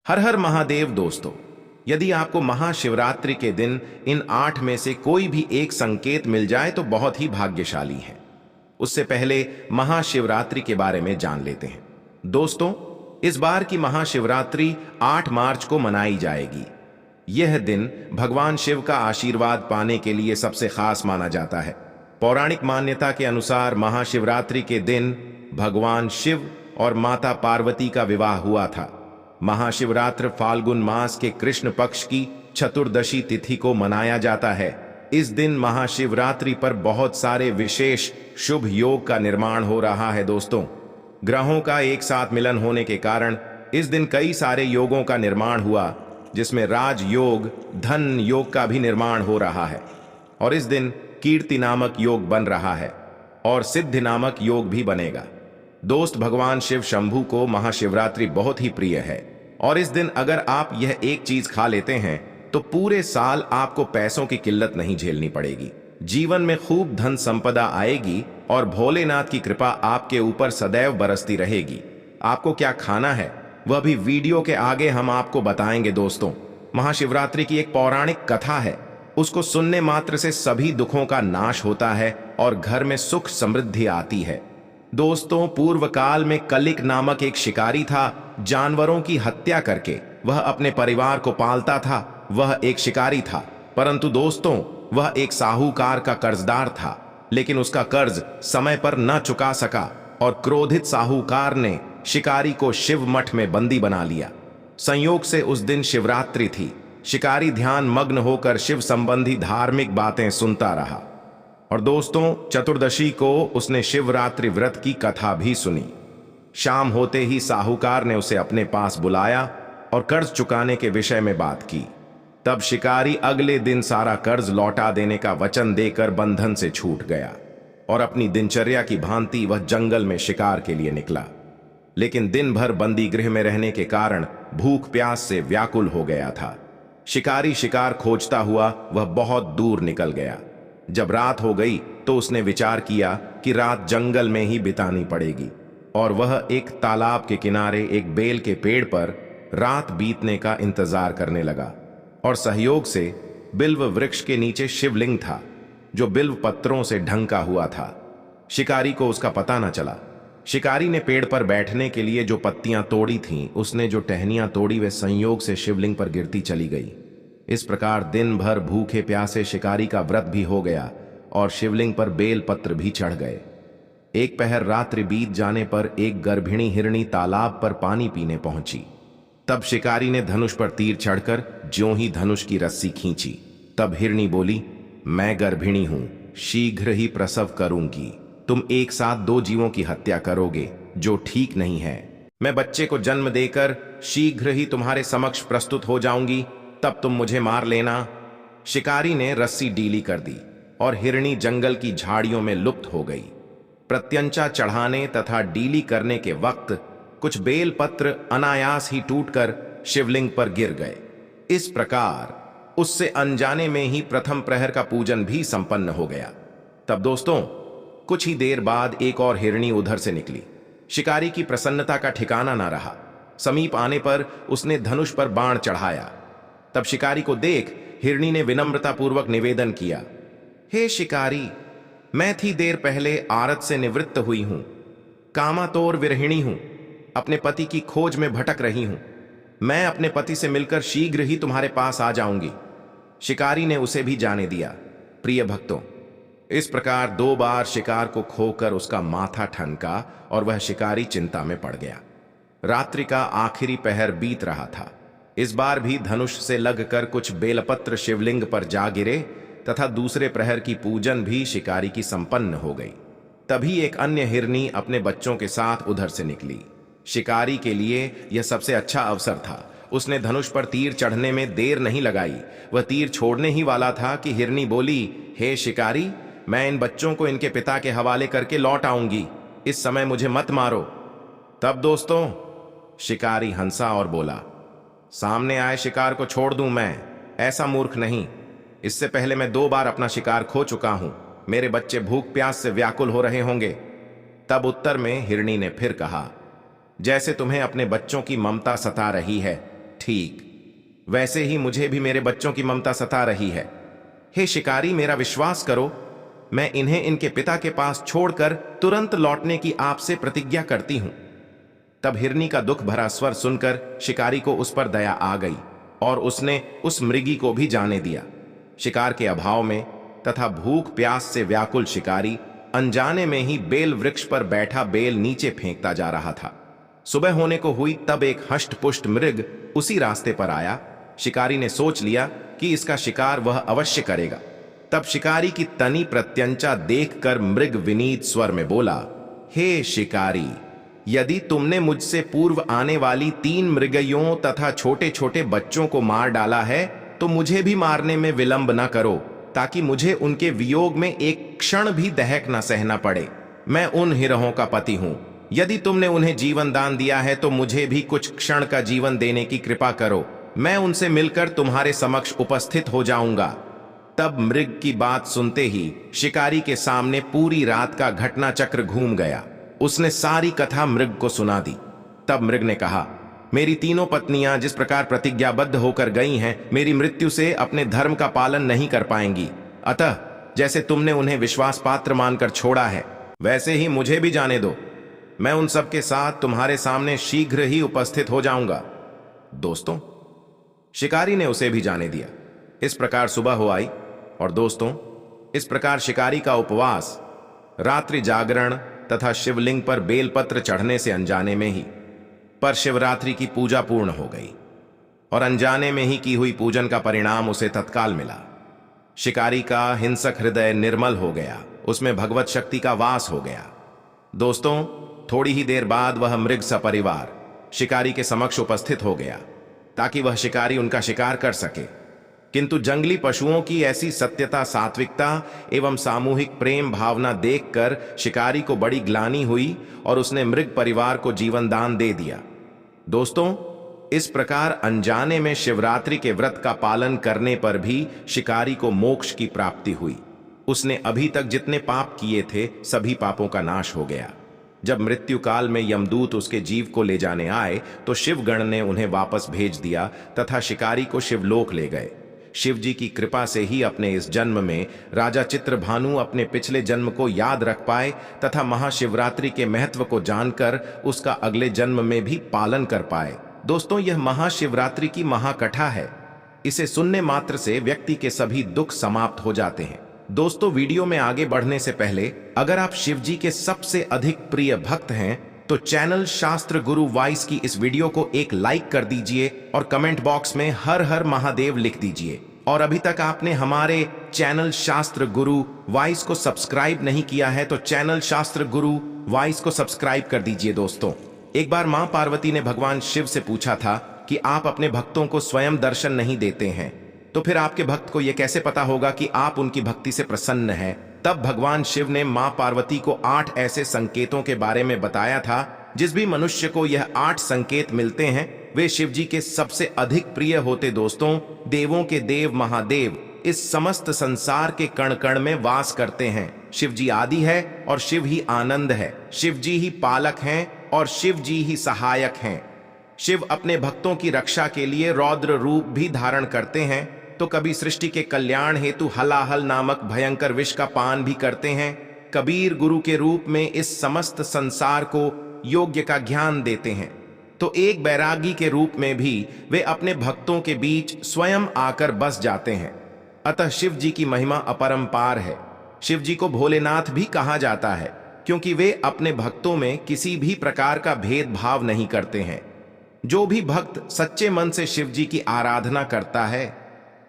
हर हर महादेव दोस्तों, यदि आपको महाशिवरात्रि के दिन इन 8 में से कोई भी एक संकेत मिल जाए तो बहुत ही भाग्यशाली है। उससे पहले महाशिवरात्रि के बारे में जान लेते हैं। दोस्तों, इस बार की महाशिवरात्रि 8 मार्च को मनाई जाएगी। यह दिन भगवान शिव का आशीर्वाद पाने के लिए सबसे खास माना जाता है। पौराणिक मान्यता के अनुसार महाशिवरात्रि के दिन भगवान शिव और माता पार्वती का विवाह हुआ था। महाशिवरात्रि फाल्गुन मास के कृष्ण पक्ष की चतुर्दशी तिथि को मनाया जाता है। इस दिन महाशिवरात्रि पर बहुत सारे विशेष शुभ योग का निर्माण हो रहा है। दोस्तों, ग्रहों का एक साथ मिलन होने के कारण इस दिन कई सारे योगों का निर्माण हुआ, जिसमें राज योग, धन योग का भी निर्माण हो रहा है। और इस दिन कीर्ति नामक योग बन रहा है और सिद्धि नामक योग भी बनेगा। दोस्त, भगवान शिव शंभू को महाशिवरात्रि बहुत ही प्रिय है और इस दिन अगर आप यह एक चीज खा लेते हैं तो पूरे साल आपको पैसों की किल्लत नहीं झेलनी पड़ेगी। जीवन में खूब धन संपदा आएगी और भोलेनाथ की कृपा आपके ऊपर सदैव बरसती रहेगी। आपको क्या खाना है वह भी वीडियो के आगे हम आपको बताएंगे। दोस्तों, महाशिवरात्रि की एक पौराणिक कथा है। उसको सुनने मात्र से सभी दुखों का नाश होता है और घर में सुख समृद्धि आती है। दोस्तों, पूर्व काल में कलिक नामक एक शिकारी था। जानवरों की हत्या करके वह अपने परिवार को पालता था। वह एक शिकारी था, परंतु दोस्तों, वह एक साहूकार का कर्जदार था, लेकिन उसका कर्ज समय पर न चुका सका और क्रोधित साहूकार ने शिकारी को शिव मठ में बंदी बना लिया। संयोग से उस दिन शिवरात्रि थी। शिकारी ध्यान मग्न होकर शिव संबंधी धार्मिक बातें सुनता रहा और दोस्तों, चतुर्दशी को उसने शिवरात्रि व्रत की कथा भी सुनी। शाम होते ही साहूकार ने उसे अपने पास बुलाया और कर्ज चुकाने के विषय में बात की। तब शिकारी अगले दिन सारा कर्ज लौटा देने का वचन देकर बंधन से छूट गया और अपनी दिनचर्या की भांति वह जंगल में शिकार के लिए निकला। लेकिन दिन भर बंदी गृह में रहने के कारण भूख प्यास से व्याकुल हो गया था। शिकारी शिकार खोजता हुआ वह बहुत दूर निकल गया। जब रात हो गई तो उसने विचार किया कि रात जंगल में ही बितानी पड़ेगी और वह एक तालाब के किनारे एक बेल के पेड़ पर रात बीतने का इंतजार करने लगा। और सहयोग से बिल्व वृक्ष के नीचे शिवलिंग था, जो बिल्व पत्रों से ढंका हुआ था। शिकारी को उसका पता न चला। शिकारी ने पेड़ पर बैठने के लिए जो पत्तियां तोड़ी थीं, उसने जो टहनियां तोड़ी वे संयोग से शिवलिंग पर गिरती चली गई। इस प्रकार दिन भर भूखे प्यासे शिकारी का व्रत भी हो गया और शिवलिंग पर बेल पत्र भी चढ़ गए। एक पहर रात्रि बीत जाने पर एक गर्भिणी हिरणी तालाब पर पानी पीने पहुंची। तब शिकारी ने धनुष पर तीर चढ़कर ज्यों ही धनुष की रस्सी खींची, तब हिरणी बोली, मैं गर्भिणी हूं, शीघ्र ही प्रसव करूंगी। तुम एक साथ 2 जीवों की हत्या करोगे, जो ठीक नहीं है। मैं बच्चे को जन्म देकर शीघ्र ही तुम्हारे समक्ष प्रस्तुत हो जाऊंगी, तब तुम मुझे मार लेना। शिकारी ने रस्सी ढीली कर दी और हिरणी जंगल की झाड़ियों में लुप्त हो गई। प्रत्यंचा चढ़ाने तथा ढीली करने के वक्त कुछ बेल पत्र अनायास ही टूटकर शिवलिंग पर गिर गए। इस प्रकार उससे अनजाने में ही प्रथम प्रहर का पूजन भी संपन्न हो गया। तब दोस्तों, कुछ ही देर बाद एक और हिरणी उधर से निकली। शिकारी की प्रसन्नता का ठिकाना ना रहा। समीप आने पर उसने धनुष पर बाण चढ़ाया। तब शिकारी को देख हिरणी ने विनम्रतापूर्वक निवेदन किया, हे शिकारी, मैं थी देर पहले आरत से निवृत्त हुई हूं, कामातोर विरहिणी हूं, अपने पति की खोज में भटक रही हूं। मैं अपने पति से मिलकर शीघ्र ही तुम्हारे पास आ जाऊंगी। शिकारी ने उसे भी जाने दिया। प्रिय भक्तों, इस प्रकार 2 बार शिकार को खोकर उसका माथा ठनका और वह शिकारी चिंता में पड़ गया। रात्रि का आखिरी पहर बीत रहा था। इस बार भी धनुष से लगकर कुछ बेलपत्र शिवलिंग पर जा गिरे तथा दूसरे प्रहर की पूजन भी शिकारी की संपन्न हो गई। तभी एक अन्य हिरनी अपने बच्चों के साथ उधर से निकली। शिकारी के लिए यह सबसे अच्छा अवसर था। उसने धनुष पर तीर चढ़ने में देर नहीं लगाई। वह तीर छोड़ने ही वाला था कि हिरनी बोली, हे शिकारी, मैं इन बच्चों को इनके पिता के हवाले करके लौट आऊंगी, इस समय मुझे मत मारो। तब दोस्तों, शिकारी हंसा और बोला, सामने आए शिकार को छोड़ दूं मैं? ऐसा मूर्ख नहीं। इससे पहले मैं 2 बार अपना शिकार खो चुका हूं। मेरे बच्चे भूख प्यास से व्याकुल हो रहे होंगे। तब उत्तर में हिरणी ने फिर कहा, जैसे तुम्हें अपने बच्चों की ममता सता रही है, ठीक वैसे ही मुझे भी मेरे बच्चों की ममता सता रही है। हे शिकारी, मेरा विश्वास करो, मैं इन्हें इनके पिता के पास छोड़कर तुरंत लौटने की आपसे प्रतिज्ञा करती हूं। तब हिरनी का दुख भरा स्वर सुनकर शिकारी को उस पर दया आ गई और उसने उस मृगी को भी जाने दिया। शिकार के अभाव में तथा भूख प्यास से व्याकुल शिकारी अनजाने में ही बेल वृक्ष पर बैठा बेल नीचे फेंकता जा रहा था। सुबह होने को हुई तब एक हष्टपुष्ट मृग उसी रास्ते पर आया। शिकारी ने सोच लिया कि इसका शिकार वह अवश्य करेगा। तब शिकारी की तनी प्रत्यंचा देखकर मृग विनीत स्वर में बोला, हे शिकारी, यदि तुमने मुझसे पूर्व आने वाली 3 मृगयों तथा छोटे छोटे बच्चों को मार डाला है तो मुझे भी मारने में विलंब न करो, ताकि मुझे उनके वियोग में एक क्षण भी दहक न सहना पड़े। मैं उन हिरों का पति हूं। यदि तुमने उन्हें जीवन दान दिया है तो मुझे भी कुछ क्षण का जीवन देने की कृपा करो। मैं उनसे मिलकर तुम्हारे समक्ष उपस्थित हो जाऊंगा। तब मृग की बात सुनते ही शिकारी के सामने पूरी रात का घटना चक्र घूम गया। उसने सारी कथा मृग को सुना दी। तब मृग ने कहा, मेरी तीनों पत्नियां जिस प्रकार प्रतिज्ञाबद्ध होकर गई हैं, मेरी मृत्यु से अपने धर्म का पालन नहीं कर पाएंगी। अतः जैसे तुमने उन्हें विश्वास पात्र मानकर छोड़ा है, वैसे ही मुझे भी जाने दो। मैं उन सब के साथ तुम्हारे सामने शीघ्र ही उपस्थित हो जाऊंगा। दोस्तों, शिकारी ने उसे भी जाने दिया। इस प्रकार सुबह हो आई और दोस्तों, इस प्रकार शिकारी का उपवास, रात्रि जागरण तथा शिवलिंग पर बेलपत्र चढ़ने से अनजाने में ही पर शिवरात्रि की पूजा पूर्ण हो गई और अनजाने में ही की हुई पूजन का परिणाम उसे तत्काल मिला। शिकारी का हिंसक हृदय निर्मल हो गया, उसमें भगवत शक्ति का वास हो गया। दोस्तों, थोड़ी ही देर बाद वह मृग सपरिवार शिकारी के समक्ष उपस्थित हो गया ताकि वह शिकारी उनका शिकार कर सके। किंतु जंगली पशुओं की ऐसी सत्यता, सात्विकता एवं सामूहिक प्रेम भावना देखकर शिकारी को बड़ी ग्लानि हुई और उसने मृग परिवार को जीवन दान दे दिया। दोस्तों, इस प्रकार अनजाने में शिवरात्रि के व्रत का पालन करने पर भी शिकारी को मोक्ष की प्राप्ति हुई। उसने अभी तक जितने पाप किए थे सभी पापों का नाश हो गया। जब मृत्यु काल में यमदूत उसके जीव को ले जाने आए तो शिवगण ने उन्हें वापस भेज दिया तथा शिकारी को शिवलोक ले गए। शिव जी की कृपा से ही अपने इस जन्म में राजा चित्रभानु अपने पिछले जन्म को याद रख पाए तथा महाशिवरात्रि के महत्व को जानकर उसका अगले जन्म में भी पालन कर पाए। दोस्तों, यह महाशिवरात्रि की महाकथा है। इसे सुनने मात्र से व्यक्ति के सभी दुख समाप्त हो जाते हैं। दोस्तों, वीडियो में आगे बढ़ने से पहले अगर आप शिव जी के सबसे अधिक प्रिय भक्त हैं तो चैनल शास्त्र गुरु वॉइस की इस वीडियो को एक लाइक कर दीजिए और कमेंट बॉक्स में हर हर महादेव लिख दीजिए। और अभी तक आपने हमारे चैनल शास्त्र गुरु वॉइस को सब्सक्राइब नहीं किया है तो चैनल शास्त्र गुरु वॉइस को सब्सक्राइब कर दीजिए। दोस्तों, एक बार मां पार्वती ने भगवान शिव से पूछा था कि आप अपने भक्तों को स्वयं दर्शन नहीं देते हैं, तो फिर आपके भक्त को यह कैसे पता होगा कि आप उनकी भक्ति से प्रसन्न हैं? तब भगवान शिव ने मां पार्वती को 8 ऐसे संकेतों के बारे में बताया था। जिस भी मनुष्य को यह 8 संकेत मिलते हैं वे शिव जी के सबसे अधिक प्रिय होते। दोस्तों, देवों के देव महादेव इस समस्त संसार के कण कण में वास करते हैं। शिव जी आदि है और शिव ही आनंद है। शिव जी ही पालक हैं और शिव जी ही सहायक हैं। शिव अपने भक्तों की रक्षा के लिए रौद्र रूप भी धारण करते हैं, तो कभी सृष्टि के कल्याण हेतु हलाहल नामक भयंकर विष का पान भी करते हैं। कबीर गुरु के रूप में इस समस्त संसार को योग्य का ज्ञान देते हैं, तो एक बैरागी के रूप में भी वे अपने भक्तों के बीच स्वयं आकर बस जाते हैं। अतः शिव जी की महिमा अपरंपार है। शिव जी को भोलेनाथ भी कहा जाता है क्योंकि वे अपने भक्तों में किसी भी प्रकार का भेदभाव नहीं करते हैं। जो भी भक्त सच्चे मन से शिव जी की आराधना करता है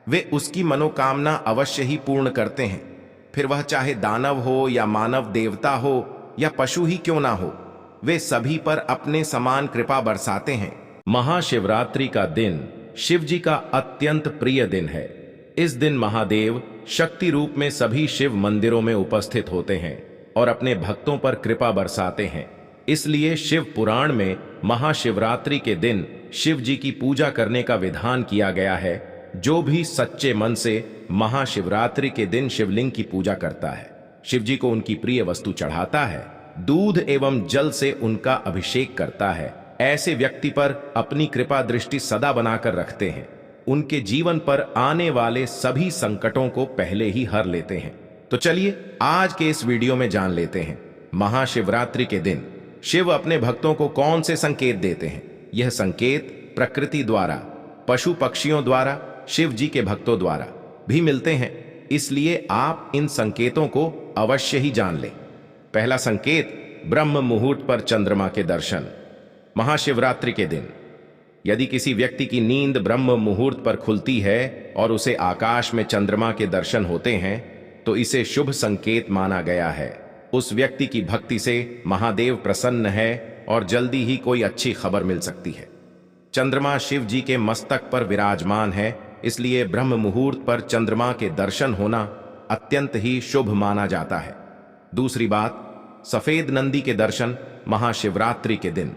वे उसकी मनोकामना अवश्य ही पूर्ण करते हैं, फिर वह चाहे दानव हो या मानव देवता हो या पशु ही क्यों ना हो, वे सभी पर अपने समान कृपा बरसाते हैं। महाशिवरात्रि का दिन शिव जी का अत्यंत प्रिय दिन है। इस दिन महादेव शक्ति रूप में सभी शिव मंदिरों में उपस्थित होते हैं और अपने भक्तों पर कृपा बरसाते हैं। इसलिए शिव पुराण में महाशिवरात्रि के दिन शिव जी की पूजा करने का विधान किया गया है। जो भी सच्चे मन से महाशिवरात्रि के दिन शिवलिंग की पूजा करता है, शिव जी को उनकी प्रिय वस्तु चढ़ाता है, दूध एवं जल से उनका अभिषेक करता है ऐसे व्यक्ति पर अपनी कृपा दृष्टि सदा बनाकर रखते हैं। उनके जीवन पर आने वाले सभी संकटों को पहले ही हर लेते हैं। तो चलिए आज के इस वीडियो में जान लेते हैं महाशिवरात्रि के दिन शिव अपने भक्तों को कौन से संकेत देते हैं। यह संकेत प्रकृति द्वारा, पशु पक्षियों द्वारा, शिव जी के भक्तों द्वारा भी मिलते हैं, इसलिए आप इन संकेतों को अवश्य ही जान लें। पहला संकेत, ब्रह्म मुहूर्त पर चंद्रमा के दर्शन। महाशिवरात्रि के दिन यदि किसी व्यक्ति की नींद ब्रह्म मुहूर्त पर खुलती है और उसे आकाश में चंद्रमा के दर्शन होते हैं तो इसे शुभ संकेत माना गया है। उस व्यक्ति की भक्ति से महादेव प्रसन्न है और जल्दी ही कोई अच्छी खबर मिल सकती है। चंद्रमा शिव जी के मस्तक पर विराजमान है, इसलिए ब्रह्म मुहूर्त पर चंद्रमा के दर्शन होना अत्यंत ही शुभ माना जाता है। दूसरी बात, सफेद नंदी के दर्शन महाशिवरात्रि के दिन।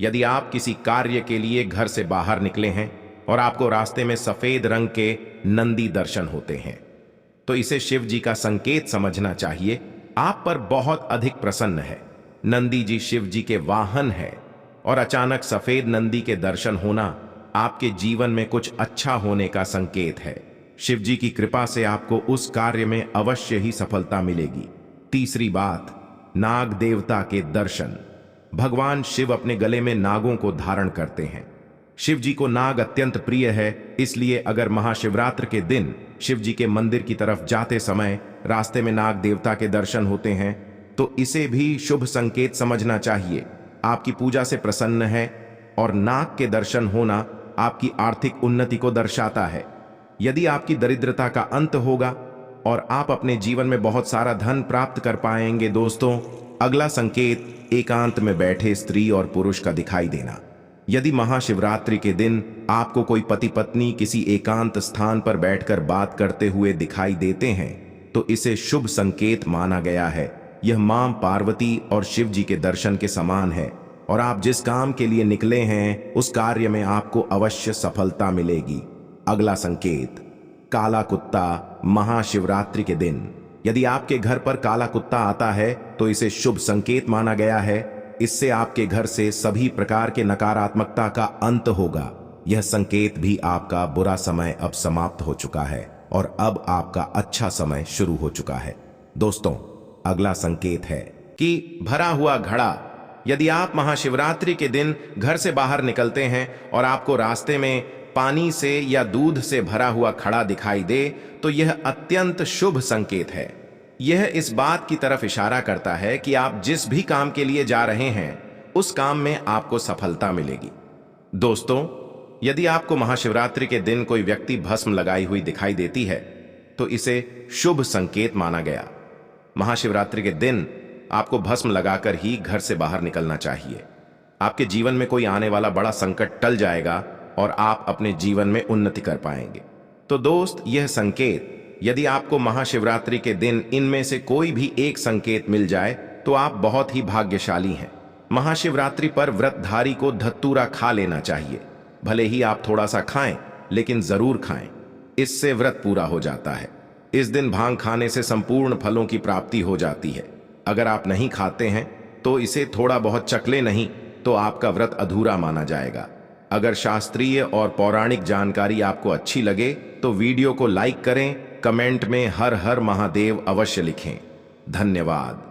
यदि आप किसी कार्य के लिए घर से बाहर निकले हैं और आपको रास्ते में सफेद रंग के नंदी दर्शन होते हैं तो इसे शिव जी का संकेत समझना चाहिए। आप पर बहुत अधिक प्रसन्न है। नंदी जी शिव जी के वाहन है और अचानक सफेद नंदी के दर्शन होना आपके जीवन में कुछ अच्छा होने का संकेत है। शिव जी की कृपा से आपको उस कार्य में अवश्य ही सफलता मिलेगी। तीसरी बात, नाग देवता के दर्शन। भगवान शिव अपने गले में नागों को धारण करते हैं। शिव जी को नाग अत्यंत प्रिय है, इसलिए अगर महाशिवरात्रि के दिन शिव जी के मंदिर की तरफ जाते समय रास्ते में नाग देवता के दर्शन होते हैं तो इसे भी शुभ संकेत समझना चाहिए। आपकी पूजा से प्रसन्न है और नाग के दर्शन होना आपकी आर्थिक उन्नति को दर्शाता है। यदि आपकी दरिद्रता का अंत होगा और आप अपने जीवन में बहुत सारा धन प्राप्त कर पाएंगे। दोस्तों, अगला संकेत, एकांत में बैठे स्त्री और पुरुष का दिखाई देना। यदि महाशिवरात्रि के दिन आपको कोई पति पत्नी किसी एकांत स्थान पर बैठकर बात करते हुए दिखाई देते हैं तो इसे शुभ संकेत माना गया है। यह मां पार्वती और शिव जी के दर्शन के समान है और आप जिस काम के लिए निकले हैं उस कार्य में आपको अवश्य सफलता मिलेगी। अगला संकेत, काला कुत्ता महाशिवरात्रि के दिन। यदि आपके घर पर काला कुत्ता आता है तो इसे शुभ संकेत माना गया है। इससे आपके घर से सभी प्रकार के नकारात्मकता का अंत होगा। यह संकेत भी आपका बुरा समय अब समाप्त हो चुका है और अब आपका अच्छा समय शुरू हो चुका है। दोस्तों, अगला संकेत है कि भरा हुआ घड़ा। यदि आप महाशिवरात्रि के दिन घर से बाहर निकलते हैं और आपको रास्ते में पानी से या दूध से भरा हुआ घड़ा दिखाई दे तो यह अत्यंत शुभ संकेत है। यह इस बात की तरफ इशारा करता है कि आप जिस भी काम के लिए जा रहे हैं उस काम में आपको सफलता मिलेगी। दोस्तों, यदि आपको महाशिवरात्रि के दिन कोई व्यक्ति भस्म लगाई हुई दिखाई देती है तो इसे शुभ संकेत माना गया। महाशिवरात्रि के दिन आपको भस्म लगाकर ही घर से बाहर निकलना चाहिए। आपके जीवन में कोई आने वाला बड़ा संकट टल जाएगा और आप अपने जीवन में उन्नति कर पाएंगे। तो दोस्त, यह संकेत, यदि आपको महाशिवरात्रि के दिन इनमें से कोई भी एक संकेत मिल जाए तो आप बहुत ही भाग्यशाली हैं। महाशिवरात्रि पर व्रतधारी को धतूरा खा लेना चाहिए। भले ही आप थोड़ा सा खाएं, लेकिन जरूर खाएं। इससे व्रत पूरा हो जाता है। इस दिन भांग खाने से संपूर्ण फलों की प्राप्ति हो जाती है। अगर आप नहीं खाते हैं तो इसे थोड़ा बहुत चखले नहीं तो आपका व्रत अधूरा माना जाएगा। अगर शास्त्रीय और पौराणिक जानकारी आपको अच्छी लगे तो वीडियो को लाइक करें, कमेंट में हर हर महादेव अवश्य लिखें। धन्यवाद।